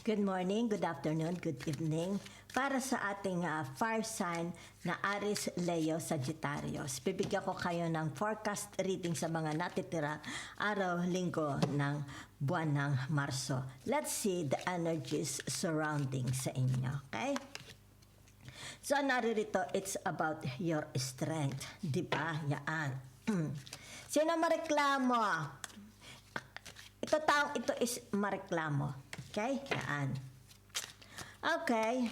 Good morning, good afternoon, good evening. Para sa ating fire sign na Aries, Leo, Sagittarius, bibigyan ko kayo ng forecast reading sa mga natitira araw, linggo ng buwan ng Marso. Let's see the energies surrounding sa inyo, okay? So, naririto, it's about your strength. Di ba? Yaan. Sino mareklamo? Ito taong ito is mareklamo. Okay? Yaan. Okay.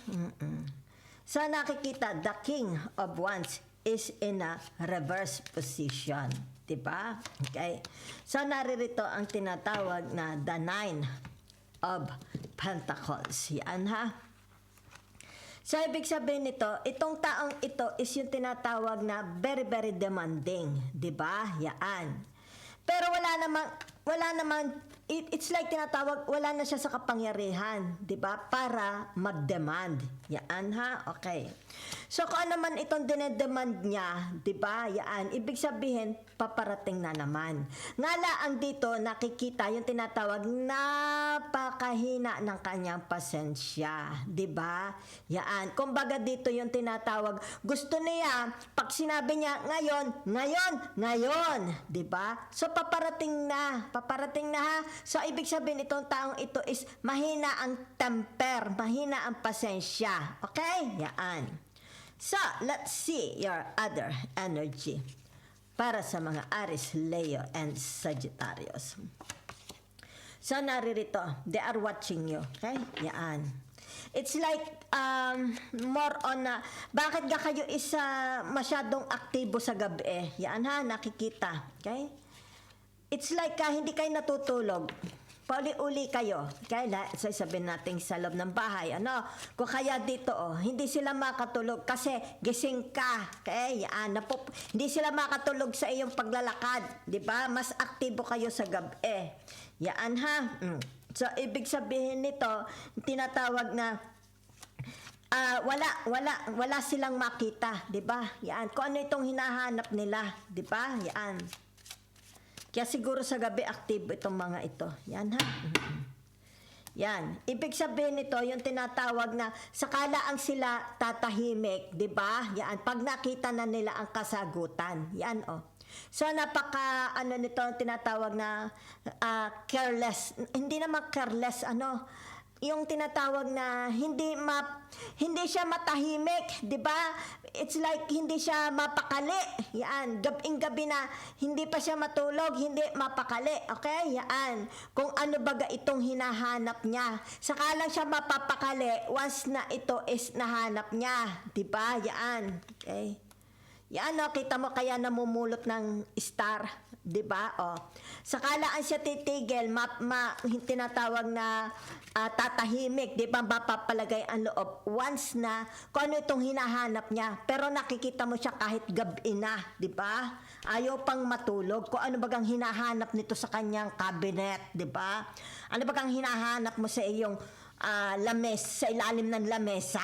So, nakikita, the King of Wands is in a reverse position. Diba? Okay? So, naririto ang tinatawag na the Nine of Pentacles. Yan ha? So, ibig sabihin nito, itong taong ito is yung tinatawag na very, very demanding. Diba? Yan. Pero wala namang, it's like tinatawag, wala na siya sa kapangyarihan, di ba? Para mag-demand. Yan ha? Okay. So, kung ano man itong dinedemand niya, di ba? Yan. Ibig sabihin, paparating na naman. Ngalaang dito, nakikita yung tinatawag, napakahina ng kanyang pasensya. Di ba? Yan. Kumbaga dito yung tinatawag, gusto niya, pag sinabi niya, ngayon. Di ba? So, paparating na ha. So, ibig sabihin itong taong ito is mahina ang temper, mahina ang pasensya. Okay? Yan. So, let's see your other energy para sa mga Aries, Leo, and Sagittarius. So, naririto, they are watching you. Okay? Yan. It's like, more on na, bakit ga kayo isa masyadong aktibo sa gabi? Yan ha, nakikita. Okay? It's like hindi kayo natutulog. Pauli-uli kayo. Kaya sabihin natin sa loob ng bahay. Kung kaya dito, hindi sila makatulog kasi gising ka. Okay? Hindi sila makatulog sa iyong paglalakad. Di ba? Mas aktibo kayo sa gabi. Yan ha. So, ibig sabihin nito, tinatawag na wala silang makita, 'di ba? Yan. Kung ano itong hinahanap nila, 'di ba? Yan. Kaya siguro sa gabi active itong mga ito. Yan ha. Yan. Ibig sabihin nito, yung tinatawag na sakalaang sila tatahimik, 'di ba? Yan. Pag nakita na nila ang kasagutan. Yan So, napaka, nito, tinatawag na careless. Hindi naman careless, yung tinatawag na hindi siya matahimik, 'di ba? It's like hindi siya mapakali. Yan, gabing-gabi na hindi pa siya matulog, hindi mapakali. Okay? Yan. Kung ano baga itong hinahanap niya. Saka lang siya mapapakali once na ito is nahanap niya, 'di ba? Yan. Okay? Yan, kita mo kaya namumulot ng star, 'di ba? Sakalaan siya titigil, tinatawag na tatahimik, 'di ba? Mapapalagay ang loob once na kung ano itong hinahanap niya. Pero nakikita mo siya kahit gabi na, 'di ba? Ayaw pang matulog. Kung ano bagang hinahanap nito sa kanyang cabinet, 'di ba? Ano bagang hinahanap mo sa iyong sa ilalim ng lamesa.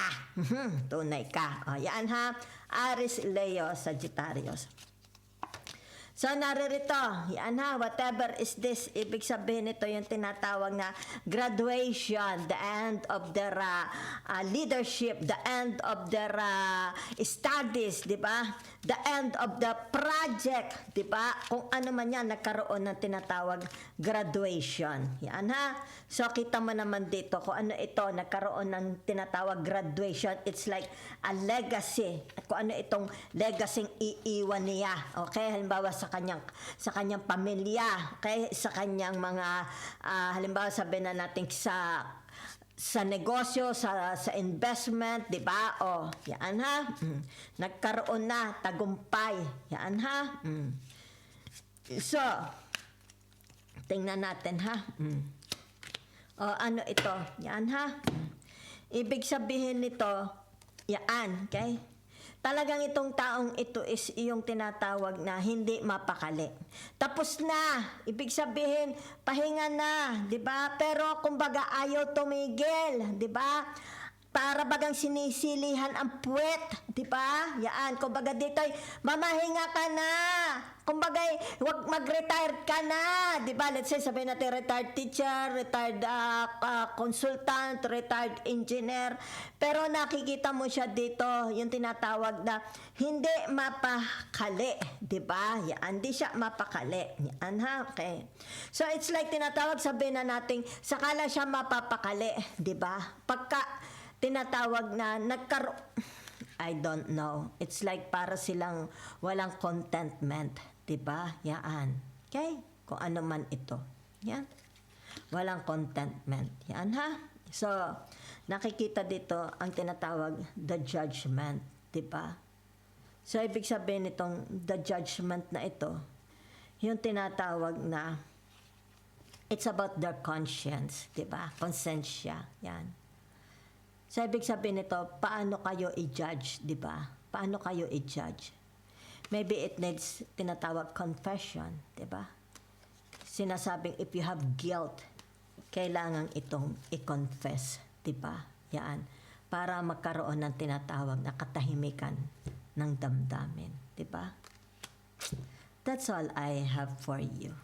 Tunay ka. Yan ha. Aries, Leo, Sagittarius. So, naririto, yan ha, whatever is this, ibig sabihin ito yung tinatawag na graduation, the end of their leadership, the end of their studies, di ba? The end of the project, di ba? Kung ano man yan, nagkaroon ng tinatawag graduation. Yan ha. So, kita mo naman dito kung ano ito, nagkaroon ng tinatawag graduation. It's like a legacy. Kung ano itong legacy iiwan niya. Okay? Halimbawa sa kanyang pamilya, okay? Sa kanyang mga halimbawa sabihin na natin sa negosyo, sa investment, 'di ba? Yan ha. Nagkaroon na tagumpay. Yan ha. So, tingnan natin ha. Ano ito? Yan ha. Ibig sabihin nito, yan, okay? Talagang itong taong ito is yung tinatawag na hindi mapakali. Tapos na, ibig sabihin, pahinga na, 'di ba? Pero kumbaga ayaw tumigil, 'di ba? para bagang sinisilihan ang puwet, di ba? Yan, kumbaga dito, mamahinga ka na. Kumbaga, wag mag-retire ka na, di ba? Let's say, sabihin natin, retired teacher, retired consultant, retired engineer. Pero nakikita mo siya dito, yung tinatawag na hindi mapakali, di ba? Yan, hindi siya mapakali. Yan, ha? Okay. So, it's like tinatawag, sabihin na natin, sakala siya mapapakali, di ba? Pagka tinatawag na I don't know. It's like para silang walang contentment, 'di ba? Yan. Okay? Kung ano man ito. Yan. Walang contentment. Yan ha. So, nakikita dito ang tinatawag the judgment, 'di ba? So, ibig sabihin nitong the judgment na ito, yung tinatawag na it's about their conscience, 'di ba? Konsensya. Yan. So, ibig sabihin nito, paano kayo i-judge, di ba? Paano kayo i-judge? Maybe it needs tinatawag confession, di ba? Sinasabing if you have guilt, kailangan itong i-confess, di ba? Yan. Para magkaroon ng tinatawag na katahimikan ng damdamin, di ba? That's all I have for you.